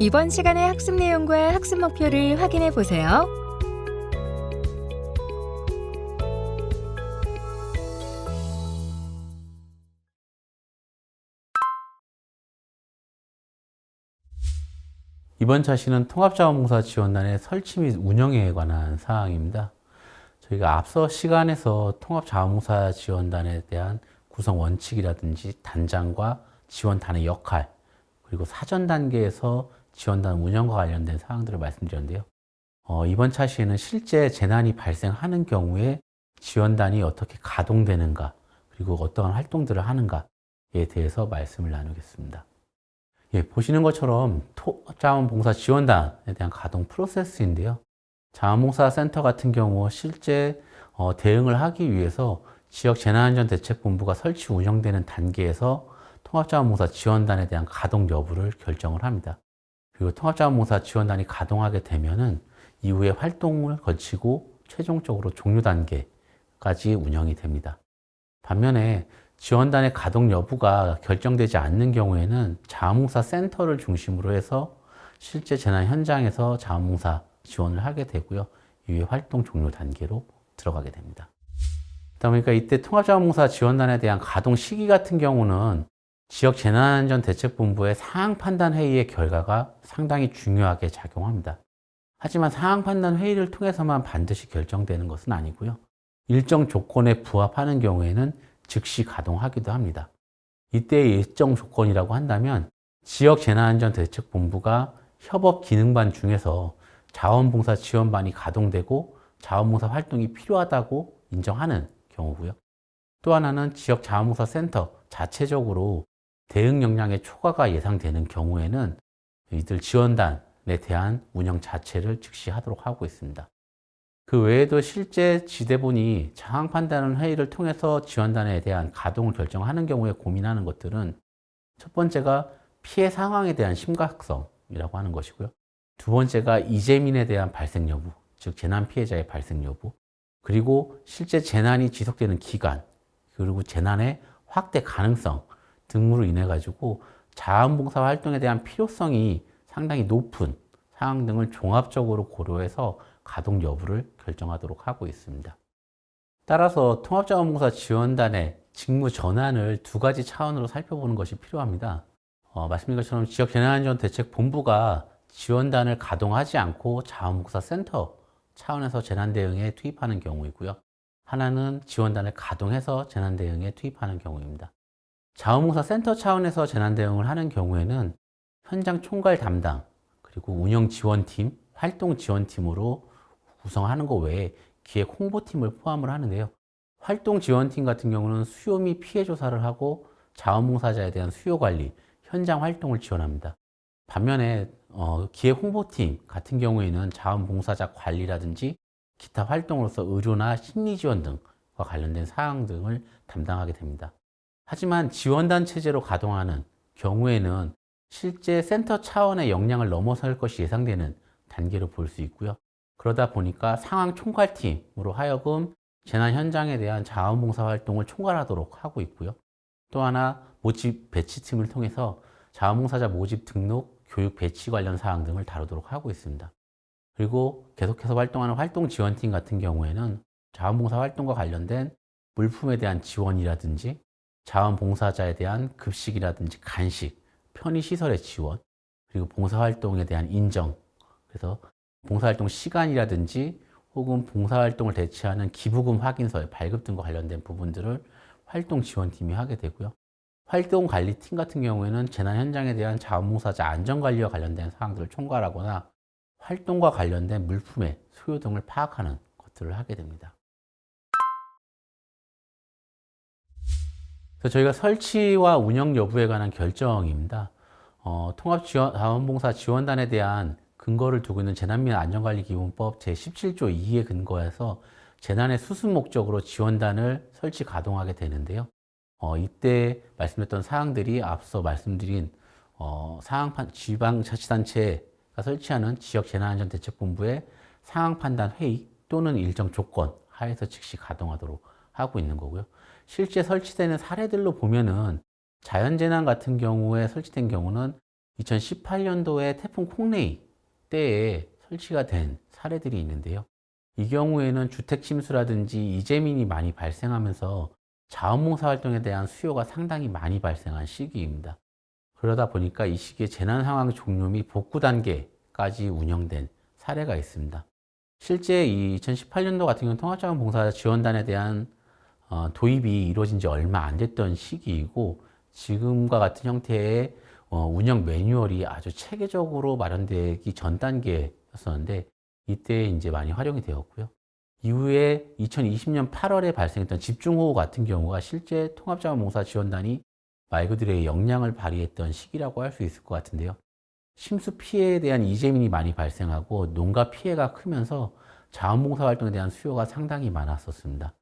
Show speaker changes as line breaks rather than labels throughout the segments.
이번 시간의 학습 내용과 학습 목표를 확인해 보세요.
이번 차시는 통합자원봉사 지원단의 설치 및 운영에 관한 사항입니다. 저희가 앞서 시간에서 통합자원봉사 지원단에 대한 구성 원칙이라든지 단장과 지원단의 역할, 그리고 사전 단계에서 지원단 운영과 관련된 사항들을 말씀드렸는데요. 이번 차시에는 실제 재난이 발생하는 경우에 지원단이 어떻게 가동되는가, 그리고 어떠한 활동들을 하는가에 대해서 말씀을 나누겠습니다. 예, 보시는 것처럼 자원봉사 지원단에 대한 가동 프로세스인데요. 자원봉사센터 같은 경우 실제 대응을 하기 위해서 지역재난안전대책본부가 설치 운영되는 단계에서 통합자원봉사 지원단에 대한 가동 여부를 결정을 합니다. 그리고 통합자원봉사 지원단이 가동하게 되면은 이후에 활동을 거치고 최종적으로 종료 단계까지 운영이 됩니다. 반면에 지원단의 가동 여부가 결정되지 않는 경우에는 자원봉사 센터를 중심으로 해서 실제 재난 현장에서 자원봉사 지원을 하게 되고요. 이후에 활동 종료 단계로 들어가게 됩니다. 그러다 보니까 이때 통합자원봉사 지원단에 대한 가동 시기 같은 경우는 지역재난안전대책본부의 상황판단회의의 결과가 상당히 중요하게 작용합니다. 하지만 상황판단회의를 통해서만 반드시 결정되는 것은 아니고요. 일정 조건에 부합하는 경우에는 즉시 가동하기도 합니다. 이때의 일정 조건이라고 한다면 지역재난안전대책본부가 협업 기능반 중에서 자원봉사 지원반이 가동되고 자원봉사 활동이 필요하다고 인정하는 경우고요. 또 하나는 지역 자원봉사 센터 자체적으로 대응 역량의 초과가 예상되는 경우에는 이들 지원단에 대한 운영 자체를 즉시 하도록 하고 있습니다. 그 외에도 실제 지대본이 상황 판단 회의를 통해서 지원단에 대한 가동을 결정하는 경우에 고민하는 것들은 첫 번째가 피해 상황에 대한 심각성이라고 하는 것이고요. 두 번째가 이재민에 대한 발생 여부, 즉 재난 피해자의 발생 여부, 그리고 실제 재난이 지속되는 기간, 그리고 재난의 확대 가능성 등으로 인해 가지고 자원봉사 활동에 대한 필요성이 상당히 높은 상황 등을 종합적으로 고려해서 가동 여부를 결정하도록 하고 있습니다. 따라서 통합자원봉사 지원단의 직무 전환을 두 가지 차원으로 살펴보는 것이 필요합니다. 말씀드린 것처럼 지역재난안전대책본부가 지원단을 가동하지 않고 자원봉사 센터 차원에서 재난대응에 투입하는 경우이고요. 하나는 지원단을 가동해서 재난대응에 투입하는 경우입니다. 자원봉사 센터 차원에서 재난대응을 하는 경우에는 현장 총괄 담당, 그리고 운영지원팀, 활동지원팀으로 구성하는 것 외에 기획 홍보팀을 포함을 하는데요. 활동지원팀 같은 경우는 수요 및 피해 조사를 하고 자원봉사자에 대한 수요 관리, 현장 활동을 지원합니다. 반면에 기획 홍보팀 같은 경우에는 자원봉사자 관리라든지 기타 활동으로서 의료나 심리 지원 등과 관련된 사항 등을 담당하게 됩니다. 하지만 지원단 체제로 가동하는 경우에는 실제 센터 차원의 역량을 넘어설 것이 예상되는 단계로 볼 수 있고요. 그러다 보니까 상황 총괄팀으로 하여금 재난 현장에 대한 자원봉사 활동을 총괄하도록 하고 있고요. 또 하나 모집 배치팀을 통해서 자원봉사자 모집 등록, 교육 배치 관련 사항 등을 다루도록 하고 있습니다. 그리고 계속해서 활동하는 활동지원팀 같은 경우에는 자원봉사 활동과 관련된 물품에 대한 지원이라든지 자원봉사자에 대한 급식이라든지 간식, 편의시설의 지원, 그리고 봉사활동에 대한 인정, 그래서 봉사활동 시간이라든지 혹은 봉사활동을 대체하는 기부금 확인서의 발급 등과 관련된 부분들을 활동지원팀이 하게 되고요. 활동관리팀 같은 경우에는 재난 현장에 대한 자원봉사자 안전관리와 관련된 사항들을 총괄하거나 활동과 관련된 물품의 소요 등을 파악하는 것들을 하게 됩니다. 그래서 저희가 설치와 운영 여부에 관한 결정입니다. 통합자원봉사 지원단에 대한 근거를 두고 있는 재난 및 안전관리기본법 제17조 2에 근거해서 재난의 수습 목적으로 지원단을 설치 가동하게 되는데요. 이때 말씀드렸던 사항들이 앞서 말씀드린 지방자치단체가 설치하는 지역재난안전대책본부의 상황판단회의 또는 일정 조건 하에서 즉시 가동하도록 하고 있는 거고요. 실제 설치되는 사례들로 보면은 자연재난 같은 경우에 설치된 경우는 2018년도에 태풍 콩레이 때에 설치가 된 사례들이 있는데요. 이 경우에는 주택 침수라든지 이재민이 많이 발생하면서 자원봉사 활동에 대한 수요가 상당히 많이 발생한 시기입니다. 그러다 보니까 이 시기에 재난 상황 종료 및 복구 단계까지 운영된 사례가 있습니다. 실제 이 2018년도 같은 경우는 통합자원봉사 지원단에 대한 도입이 이루어진 지 얼마 안 됐던 시기이고, 지금과 같은 형태의 운영 매뉴얼이 아주 체계적으로 마련되기 전 단계였었는데, 이때 이제 많이 활용이 되었고요. 이후에 2020년 8월에 발생했던 집중호우 같은 경우가 실제 통합자원봉사 지원단이 말 그대로의 역량을 발휘했던 시기라고 할 수 있을 것 같은데요. 침수 피해에 대한 이재민이 많이 발생하고 농가 피해가 크면서 자원봉사 활동에 대한 수요가 상당히 많았었습니다.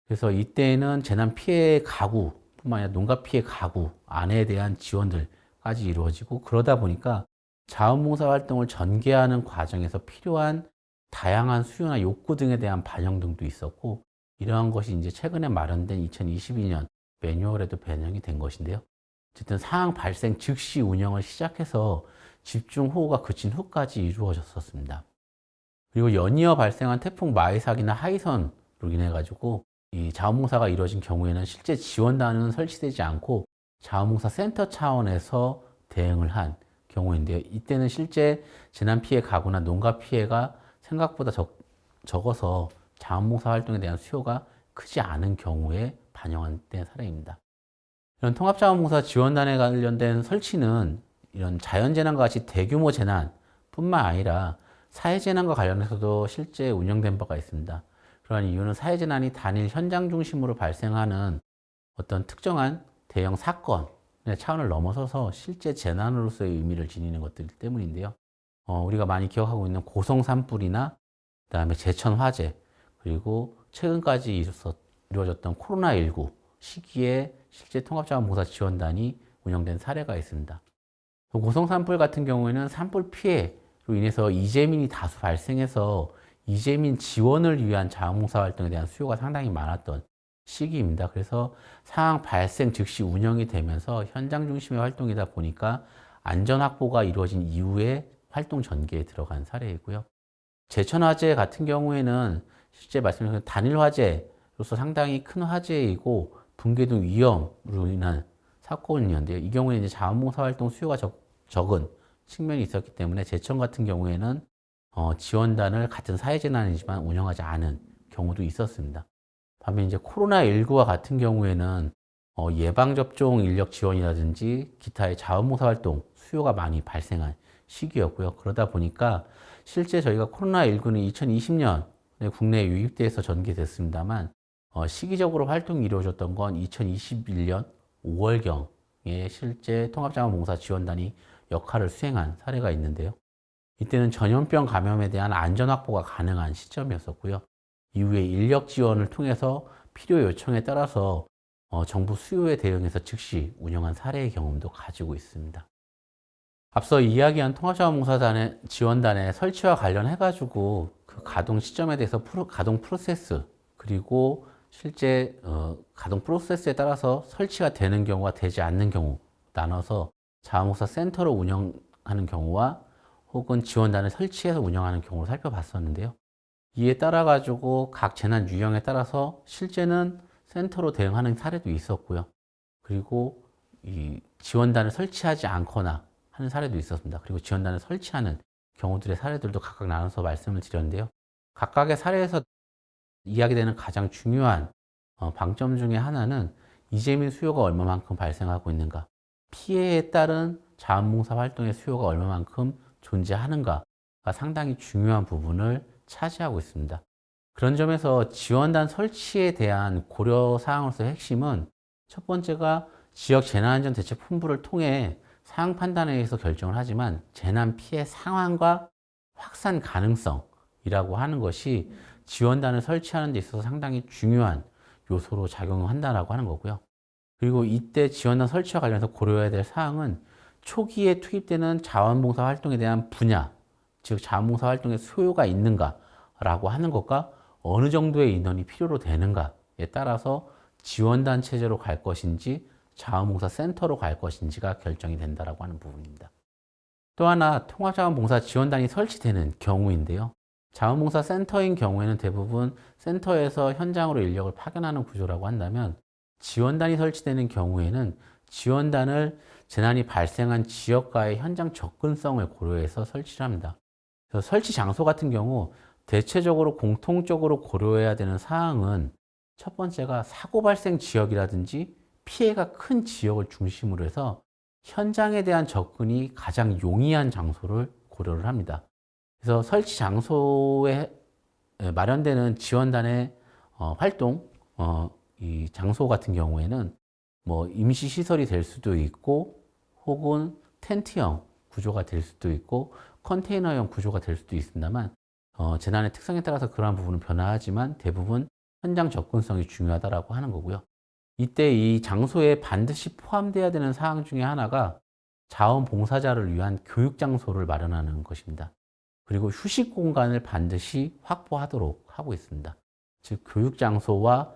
그래서 이때는 재난 피해 가구뿐만 아니라 농가 피해 가구 안에 대한 지원들까지 이루어지고, 그러다 보니까 자원봉사 활동을 전개하는 과정에서 필요한 다양한 수요나 욕구 등에 대한 반영 등도 있었고, 이러한 것이 이제 최근에 마련된 2022년 매뉴얼에도 반영이 된 것인데요. 어쨌든 상황 발생 즉시 운영을 시작해서 집중호우가 그친 후까지 이루어졌었습니다. 그리고 연이어 발생한 태풍 마이삭이나 하이선으로 인해 가지고 이 자원봉사가 이루어진 경우에는 실제 지원단은 설치되지 않고 자원봉사 센터 차원에서 대응을 한 경우인데요. 이때는 실제 재난 피해 가구나 농가 피해가 생각보다 적어서 자원봉사 활동에 대한 수요가 크지 않은 경우에 반영된 사례입니다. 이런 통합자원봉사 지원단에 관련된 설치는 이런 자연재난과 같이 대규모 재난뿐만 아니라 사회재난과 관련해서도 실제 운영된 바가 있습니다. 그러한 이유는 사회재난이 단일 현장 중심으로 발생하는 어떤 특정한 대형 사건의 차원을 넘어서서 실제 재난으로서의 의미를 지니는 것들 때문인데요. 우리가 많이 기억하고 있는 고성 산불이나 그다음에 제천 화재, 그리고 최근까지 이루어졌던 코로나19 시기에 실제 통합자원봉사 지원단이 운영된 사례가 있습니다. 고성 산불 같은 경우에는 산불 피해로 인해서 이재민이 다수 발생해서 이재민 지원을 위한 자원봉사 활동에 대한 수요가 상당히 많았던 시기입니다. 그래서 상황 발생 즉시 운영이 되면서 현장 중심의 활동이다 보니까 안전 확보가 이루어진 이후에 활동 전개에 들어간 사례이고요. 제천 화재 같은 경우에는 실제 말씀드린 단일 화재로서 상당히 큰 화재이고 붕괴 등 위험으로 인한 사건이었는데요. 이 경우에 이제 자원봉사 활동 수요가 적은 측면이 있었기 때문에 제천 같은 경우에는 지원단을 같은 사회재난이지만 운영하지 않은 경우도 있었습니다. 반면 이제 코로나19와 같은 경우에는 예방접종 인력 지원이라든지 기타의 자원봉사 활동 수요가 많이 발생한 시기였고요. 그러다 보니까 실제 저희가 코로나19는 2020년에 국내에 유입돼서 전개됐습니다만 시기적으로 활동이 이루어졌던 건 2021년 5월경에 실제 통합자원봉사 지원단이 역할을 수행한 사례가 있는데요. 이때는 전염병 감염에 대한 안전 확보가 가능한 시점이었었고요. 이후에 인력 지원을 통해서 필요 요청에 따라서 정부 수요에 대응해서 즉시 운영한 사례의 경험도 가지고 있습니다. 앞서 이야기한 통합자원봉사단의 지원단의 설치와 관련해가지고 그 가동 시점에 대해서 가동 프로세스, 그리고 실제 가동 프로세스에 따라서 설치가 되는 경우와 되지 않는 경우 나눠서 자원봉사 센터로 운영하는 경우와 혹은 지원단을 설치해서 운영하는 경우를 살펴봤었는데요. 이에 따라 가지고 각 재난 유형에 따라서 실제는 센터로 대응하는 사례도 있었고요. 그리고 이 지원단을 설치하지 않거나 하는 사례도 있었습니다. 그리고 지원단을 설치하는 경우들의 사례들도 각각 나눠서 말씀을 드렸는데요. 각각의 사례에서 이야기되는 가장 중요한 방점 중에 하나는 이재민 수요가 얼마만큼 발생하고 있는가, 피해에 따른 자원봉사 활동의 수요가 얼마만큼 존재하는가가 상당히 중요한 부분을 차지하고 있습니다. 그런 점에서 지원단 설치에 대한 고려사항으로서의 핵심은 첫 번째가 지역 재난안전대책본부를 통해 상황 판단에 의해서 결정을 하지만 재난 피해 상황과 확산 가능성이라고 하는 것이 지원단을 설치하는 데 있어서 상당히 중요한 요소로 작용한다라고 하는 거고요. 그리고 이때 지원단 설치와 관련해서 고려해야 될 사항은 초기에 투입되는 자원봉사 활동에 대한 분야, 즉 자원봉사 활동에 수요가 있는가라고 하는 것과 어느 정도의 인원이 필요로 되는가에 따라서 지원단 체제로 갈 것인지 자원봉사 센터로 갈 것인지가 결정이 된다라고 하는 부분입니다. 또 하나 통합자원봉사 지원단이 설치되는 경우인데요. 자원봉사 센터인 경우에는 대부분 센터에서 현장으로 인력을 파견하는 구조라고 한다면 지원단이 설치되는 경우에는 지원단을 재난이 발생한 지역과의 현장 접근성을 고려해서 설치를 합니다. 그래서 설치 장소 같은 경우 대체적으로 공통적으로 고려해야 되는 사항은 첫 번째가 사고 발생 지역이라든지 피해가 큰 지역을 중심으로 해서 현장에 대한 접근이 가장 용이한 장소를 고려를 합니다. 그래서 설치 장소에 마련되는 지원단의 활동, 이 장소 같은 경우에는 뭐 임시 시설이 될 수도 있고 혹은 텐트형 구조가 될 수도 있고 컨테이너형 구조가 될 수도 있습니다만 재난의 특성에 따라서 그러한 부분은 변화하지만 대부분 현장 접근성이 중요하다라고 하는 거고요. 이때 이 장소에 반드시 포함되어야 되는 사항 중에 하나가 자원봉사자를 위한 교육 장소를 마련하는 것입니다. 그리고 휴식 공간을 반드시 확보하도록 하고 있습니다. 즉 교육 장소와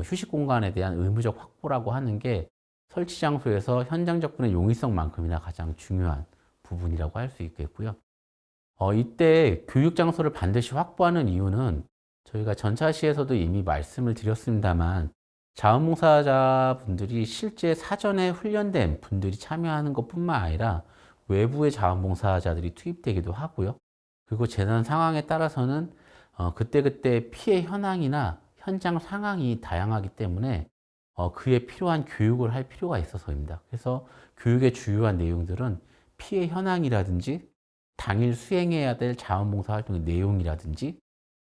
휴식 공간에 대한 의무적 확보라고 하는 게 설치 장소에서 현장 접근의 용이성만큼이나 가장 중요한 부분이라고 할 수 있겠고요. 이때 교육 장소를 반드시 확보하는 이유는 저희가 전차시에서도 이미 말씀을 드렸습니다만 자원봉사자분들이 실제 사전에 훈련된 분들이 참여하는 것뿐만 아니라 외부의 자원봉사자들이 투입되기도 하고요. 그리고 재난 상황에 따라서는 그때그때 피해 현황이나 현장 상황이 다양하기 때문에 그에 필요한 교육을 할 필요가 있어서입니다. 그래서 교육의 주요한 내용들은 피해 현황이라든지 당일 수행해야 될 자원봉사 활동의 내용이라든지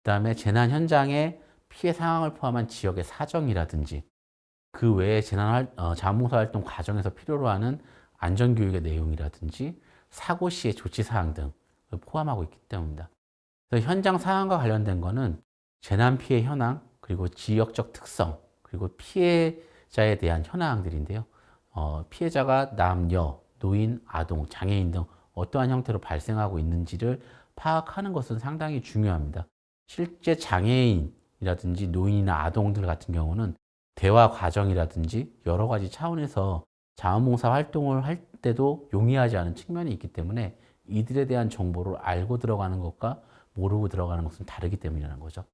그다음에 재난 현장의 피해 상황을 포함한 지역의 사정이라든지 그 외에 자원봉사 활동 과정에서 필요로 하는 안전교육의 내용이라든지 사고 시의 조치사항 등을 포함하고 있기 때문입니다. 그래서 현장 상황과 관련된 거는 재난 피해 현황, 그리고 지역적 특성, 그리고 피해자에 대한 현황들인데요. 피해자가 남녀, 노인, 아동, 장애인 등 어떠한 형태로 발생하고 있는지를 파악하는 것은 상당히 중요합니다. 실제 장애인이라든지 노인이나 아동들 같은 경우는 대화 과정이라든지 여러 가지 차원에서 자원봉사 활동을 할 때도 용이하지 않은 측면이 있기 때문에 이들에 대한 정보를 알고 들어가는 것과 모르고 들어가는 것은 다르기 때문이라는 거죠.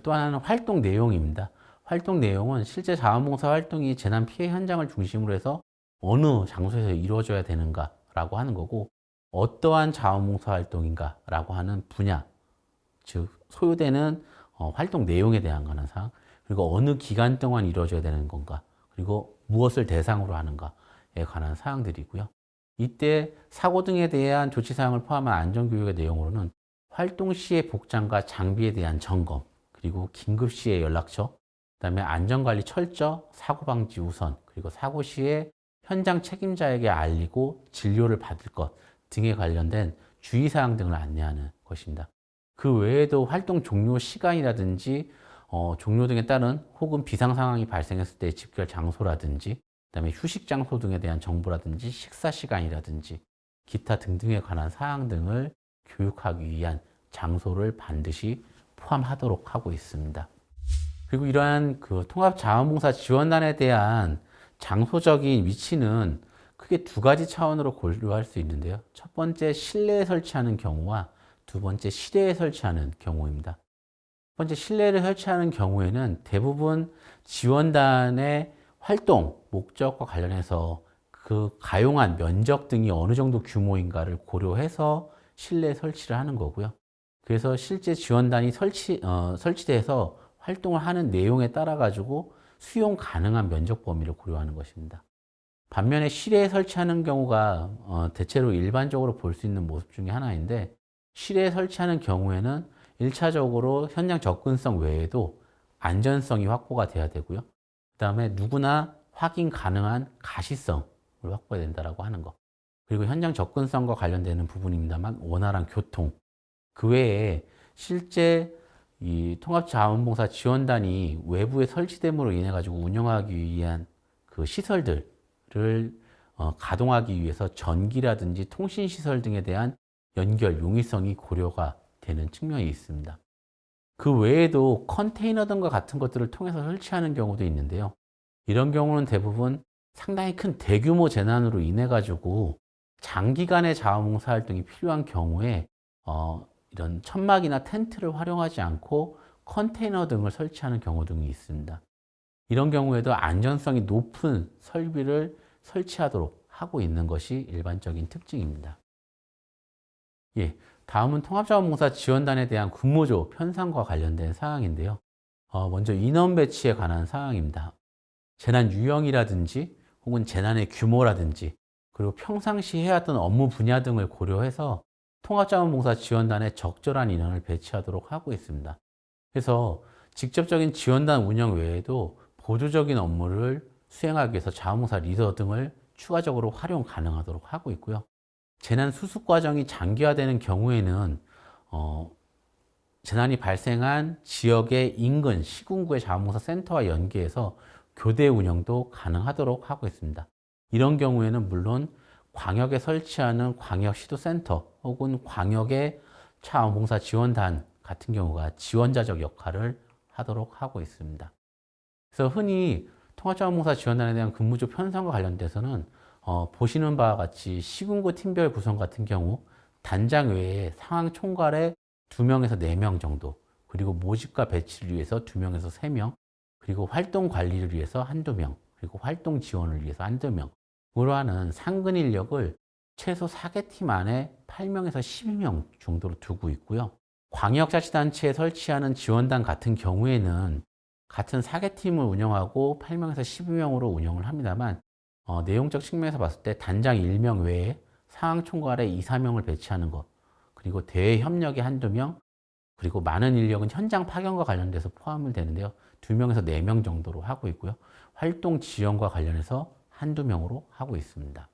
또 하나는 활동 내용입니다. 활동 내용은 실제 자원봉사 활동이 재난 피해 현장을 중심으로 해서 어느 장소에서 이루어져야 되는가라고 하는 거고 어떠한 자원봉사 활동인가라고 하는 분야, 즉 소요되는 활동 내용에 대한 거는 사항, 그리고 어느 기간 동안 이루어져야 되는 건가, 그리고 무엇을 대상으로 하는가에 관한 사항들이고요. 이때 사고 등에 대한 조치 사항을 포함한 안전교육의 내용으로는 활동 시의 복장과 장비에 대한 점검, 그리고 긴급 시의 연락처, 그다음에 안전관리 철저, 사고 방지 우선, 그리고 사고 시에 현장 책임자에게 알리고 진료를 받을 것 등에 관련된 주의사항 등을 안내하는 것입니다. 그 외에도 활동 종료 시간이라든지 종료 등에 따른 혹은 비상 상황이 발생했을 때의 집결 장소라든지 그다음에 휴식 장소 등에 대한 정보라든지 식사 시간이라든지 기타 등등에 관한 사항 등을 교육하기 위한 장소를 반드시 포함하도록 하고 있습니다. 그리고 이러한 그 통합자원봉사 지원단에 대한 장소적인 위치는 크게 두 가지 차원으로 고려할 수 있는데요. 첫 번째 실내에 설치하는 경우와 두 번째 실외에 설치하는 경우입니다. 첫 번째 실내를 설치하는 경우에는 대부분 지원단의 활동 목적과 관련해서 그 가용한 면적 등이 어느 정도 규모인가를 고려해서 실내 설치를 하는 거고요. 그래서 실제 지원단이 설치돼서 활동을 하는 내용에 따라 가지고 수용 가능한 면적 범위를 고려하는 것입니다. 반면에 실외에 설치하는 경우가 대체로 일반적으로 볼 수 있는 모습 중에 하나인데 실외에 설치하는 경우에는 1차적으로 현장 접근성 외에도 안전성이 확보가 돼야 되고요. 그 다음에 누구나 확인 가능한 가시성을 확보해야 된다고 하는 것. 그리고 현장 접근성과 관련되는 부분입니다만 원활한 교통. 그 외에 실제 이 통합자원봉사 지원단이 외부에 설치됨으로 인해 가지고 운영하기 위한 그 시설들을 가동하기 위해서 전기라든지 통신시설 등에 대한 연결 용이성이 고려가 되는 측면이 있습니다. 그 외에도 컨테이너 등과 같은 것들을 통해서 설치하는 경우도 있는데요. 이런 경우는 대부분 상당히 큰 대규모 재난으로 인해 가지고 장기간의 자원봉사 활동이 필요한 경우에 이런 천막이나 텐트를 활용하지 않고 컨테이너 등을 설치하는 경우 등이 있습니다. 이런 경우에도 안전성이 높은 설비를 설치하도록 하고 있는 것이 일반적인 특징입니다. 예, 다음은 통합자원봉사 지원단에 대한 근무조 편성과 관련된 사항인데요. 먼저 인원 배치에 관한 사항입니다. 재난 유형이라든지 혹은 재난의 규모라든지 그리고 평상시 해야 했던 업무 분야 등을 고려해서 통합자원봉사 지원단에 적절한 인원을 배치하도록 하고 있습니다. 그래서 직접적인 지원단 운영 외에도 보조적인 업무를 수행하기 위해서 자원봉사 리더 등을 추가적으로 활용 가능하도록 하고 있고요. 재난 수습 과정이 장기화되는 경우에는 재난이 발생한 지역의 인근 시군구의 자원봉사 센터와 연계해서 교대 운영도 가능하도록 하고 있습니다. 이런 경우에는 물론 광역에 설치하는 광역시도센터 혹은 광역의 자원봉사 지원단 같은 경우가 지원자적 역할을 하도록 하고 있습니다. 그래서 흔히 통합자원봉사 지원단에 대한 근무조 편성과 관련돼서는 보시는 바와 같이 시군구 팀별 구성 같은 경우 단장 외에 상황 총괄에 2명에서 4명 정도, 그리고 모집과 배치를 위해서 2명에서 3명, 그리고 활동 관리를 위해서 1~2명, 그리고 활동 지원을 위해서 1~2명으로 하는 상근 인력을 최소 4개 팀 안에 8명에서 12명 정도로 두고 있고요. 광역자치단체에 설치하는 지원단 같은 경우에는 같은 4개 팀을 운영하고 8명에서 12명으로 운영을 합니다만 내용적 측면에서 봤을 때 단장 1명 외에 상황 총괄에 2~4명을 배치하는 것, 그리고 대외 협력에 1~2명, 그리고 많은 인력은 현장 파견과 관련돼서 포함이 되는데요. 2명에서 4명 정도로 하고 있고요. 활동 지원과 관련해서 1~2명으로 하고 있습니다.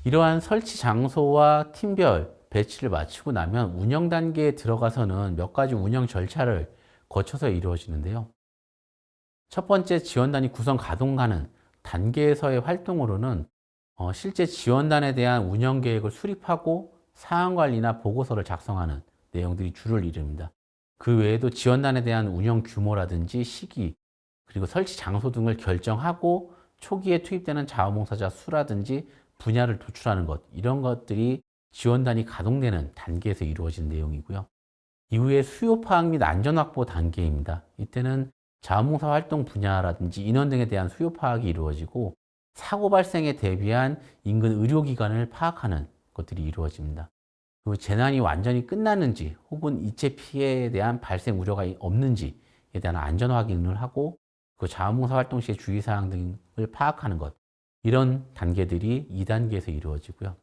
이러한 설치 장소와 팀별 배치를 마치고 나면 운영 단계에 들어가서는 몇 가지 운영 절차를 거쳐서 이루어지는데요. 첫 번째, 지원단이 구성 가동하는 단계에서의 활동으로는 실제 지원단에 대한 운영 계획을 수립하고 사항 관리나 보고서를 작성하는 내용들이 주를 이룹니다. 그 외에도 지원단에 대한 운영 규모라든지 시기, 그리고 설치 장소 등을 결정하고 초기에 투입되는 자원봉사자 수라든지 분야를 도출하는 것, 이런 것들이 지원단이 가동되는 단계에서 이루어진 내용이고요. 이후에 수요 파악 및 안전 확보 단계입니다. 이때는 자원봉사 활동 분야라든지 인원 등에 대한 수요 파악이 이루어지고 사고 발생에 대비한 인근 의료기관을 파악하는 것들이 이루어집니다. 그리고 재난이 완전히 끝났는지 혹은 이체 피해에 대한 발생 우려가 없는지에 대한 안전 확인을 하고 그 자원봉사 활동 시의 주의사항 등을 파악하는 것, 이런 단계들이 2단계에서 이루어지고요.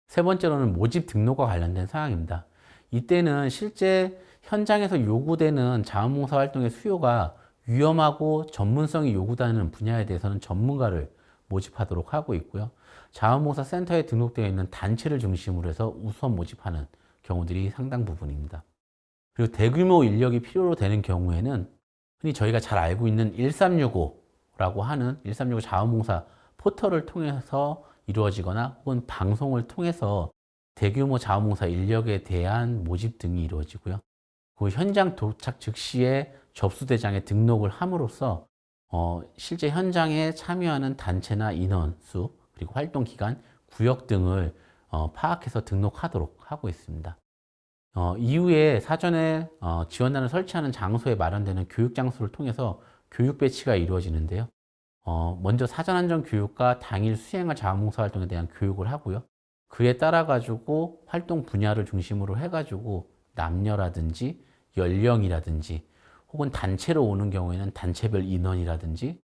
세 번째로는 모집 등록과 관련된 사항입니다. 이때는 실제 현장에서 요구되는 자원봉사 활동의 수요가 위험하고 전문성이 요구되는 분야에 대해서는 전문가를 모집하도록 하고 있고요. 자원봉사 센터에 등록되어 있는 단체를 중심으로 해서 우선 모집하는 경우들이 상당 부분입니다. 그리고 대규모 인력이 필요로 되는 경우에는 흔히 저희가 잘 알고 있는 1365라고 하는 1365 자원봉사 포털을 통해서 이루어지거나 혹은 방송을 통해서 대규모 자원봉사 인력에 대한 모집 등이 이루어지고요. 그 현장 도착 즉시에 접수대장에 등록을 함으로써 실제 현장에 참여하는 단체나 인원수, 그리고 활동 기간, 구역 등을 파악해서 등록하도록 하고 있습니다. 이후에 사전에 지원단을 설치하는 장소에 마련되는 교육 장소를 통해서 교육 배치가 이루어지는데요. 먼저 사전안전 교육과 당일 수행할 자원봉사 활동에 대한 교육을 하고요. 그에 따라 가지고 활동 분야를 중심으로 해가지고 남녀라든지 연령이라든지 혹은 단체로 오는 경우에는 단체별 인원이라든지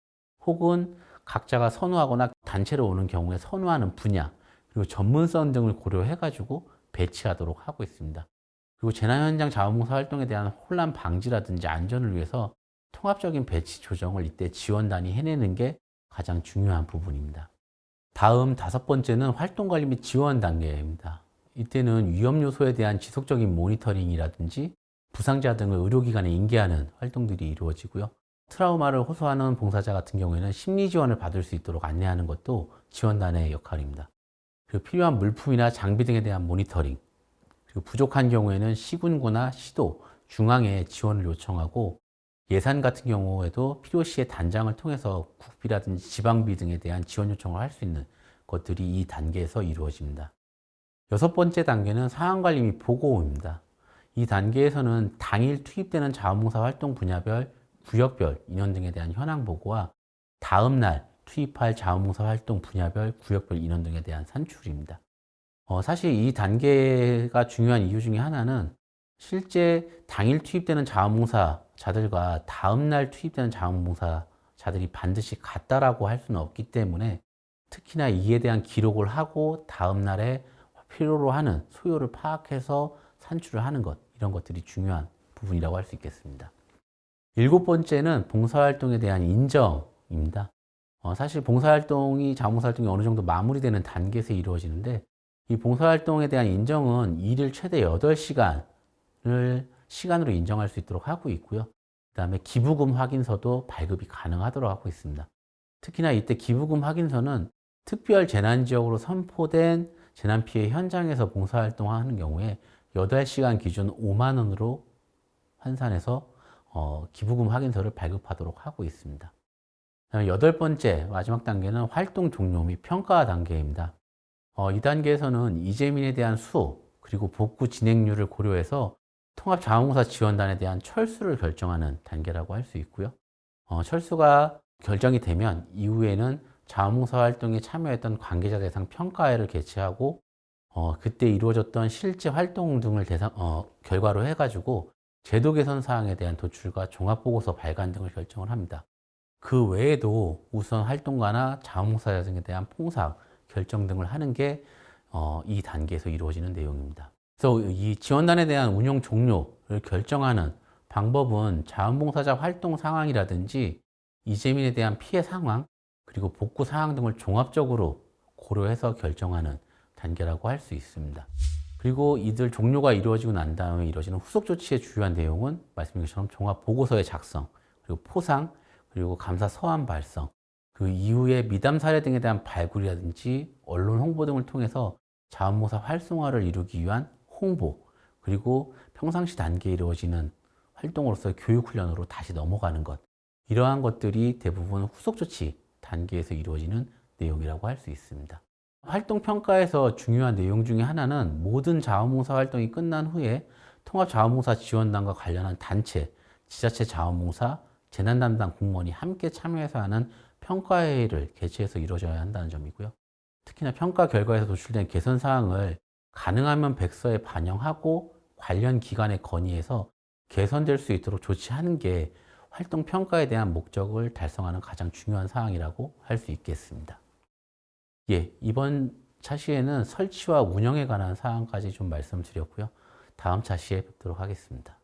혹은 각자가 선호하거나 단체로 오는 경우에 선호하는 분야, 그리고 전문성 등을 고려해가지고 배치하도록 하고 있습니다. 그리고 재난 현장 자원봉사 활동에 대한 혼란 방지라든지 안전을 위해서 통합적인 배치 조정을 이때 지원단이 해내는 게 가장 중요한 부분입니다. 다음 5번째는 활동관리 및 지원 단계입니다. 이때는 위험 요소에 대한 지속적인 모니터링이라든지 부상자 등을 의료기관에 인계하는 활동들이 이루어지고요. 트라우마를 호소하는 봉사자 같은 경우에는 심리 지원을 받을 수 있도록 안내하는 것도 지원단의 역할입니다. 그리고 필요한 물품이나 장비 등에 대한 모니터링, 그리고 부족한 경우에는 시군구나 시도, 중앙에 지원을 요청하고 예산 같은 경우에도 필요시에 단장을 통해서 국비라든지 지방비 등에 대한 지원 요청을 할 수 있는 것들이 이 단계에서 이루어집니다. 여섯 번째 단계는 상황관리 및 보고입니다. 이 단계에서는 당일 투입되는 자원봉사 활동 분야별, 구역별 인원 등에 대한 현황 보고와 다음 날 투입할 자원봉사 활동 분야별, 구역별 인원 등에 대한 산출입니다. 사실 이 단계가 중요한 이유 중에 하나는 실제 당일 투입되는 자원봉사자들과 다음 날 투입되는 자원봉사자들이 반드시 같다라고 할 수는 없기 때문에 특히나 이에 대한 기록을 하고 다음 날에 필요로 하는 소요를 파악해서 산출을 하는 것, 이런 것들이 중요한 부분이라고 할 수 있겠습니다. 일곱 번째는 봉사활동에 대한 인정입니다. 사실 자원봉사활동이 어느 정도 마무리되는 단계에서 이루어지는데 이 봉사활동에 대한 인정은 일일 최대 8시간을 시간으로 인정할 수 있도록 하고 있고요. 그 다음에 기부금 확인서도 발급이 가능하도록 하고 있습니다. 특히나 이때 기부금 확인서는 특별 재난지역으로 선포된 재난피해 현장에서 봉사활동하는 경우에 8시간 기준 5만 원으로 환산해서 기부금 확인서를 발급하도록 하고 있습니다. 그다음에 여덟 번째 마지막 단계는 활동 종료 및 평가 단계입니다. 이 단계에서는 이재민에 대한 수 그리고 복구 진행률을 고려해서 통합자원봉사 지원단에 대한 철수를 결정하는 단계라고 할 수 있고요. 철수가 결정이 되면 이후에는 자원봉사 활동에 참여했던 관계자 대상 평가회를 개최하고 그때 이루어졌던 실제 활동 등을 결과로 해가지고 제도 개선 사항에 대한 도출과 종합보고서 발간 등을 결정을 합니다. 그 외에도 우선 활동가나 자원봉사자 등에 대한 봉사 결정 등을 하는 게 이 단계에서 이루어지는 내용입니다. 그래서 이 지원단에 대한 운영 종료를 결정하는 방법은 자원봉사자 활동 상황이라든지 이재민에 대한 피해 상황 그리고 복구 사항 등을 종합적으로 고려해서 결정하는 단계라고 할 수 있습니다. 그리고 이들 종료가 이루어지고 난 다음에 이루어지는 후속 조치의 주요한 내용은 말씀드린 것처럼 종합 보고서의 작성, 그리고 포상, 그리고 감사 서한 발성, 그 이후에 미담 사례 등에 대한 발굴이라든지 언론 홍보 등을 통해서 자원봉사 활성화를 이루기 위한 홍보, 그리고 평상시 단계에 이루어지는 활동으로서의 교육훈련으로 다시 넘어가는 것, 이러한 것들이 대부분 후속 조치 단계에서 이루어지는 내용이라고 할 수 있습니다. 활동평가에서 중요한 내용 중에 하나는 모든 자원봉사 활동이 끝난 후에 통합자원봉사 지원단과 관련한 단체, 지자체 자원봉사, 재난담당 공무원이 함께 참여해서 하는 평가회의를 개최해서 이루어져야 한다는 점이고요. 특히나 평가 결과에서 도출된 개선사항을 가능하면 백서에 반영하고 관련 기관에 건의해서 개선될 수 있도록 조치하는 게 활동평가에 대한 목적을 달성하는 가장 중요한 사항이라고 할 수 있겠습니다. 이번 차시에는 설치와 운영에 관한 사항까지 좀 말씀드렸고요. 다음 차시에 뵙도록 하겠습니다.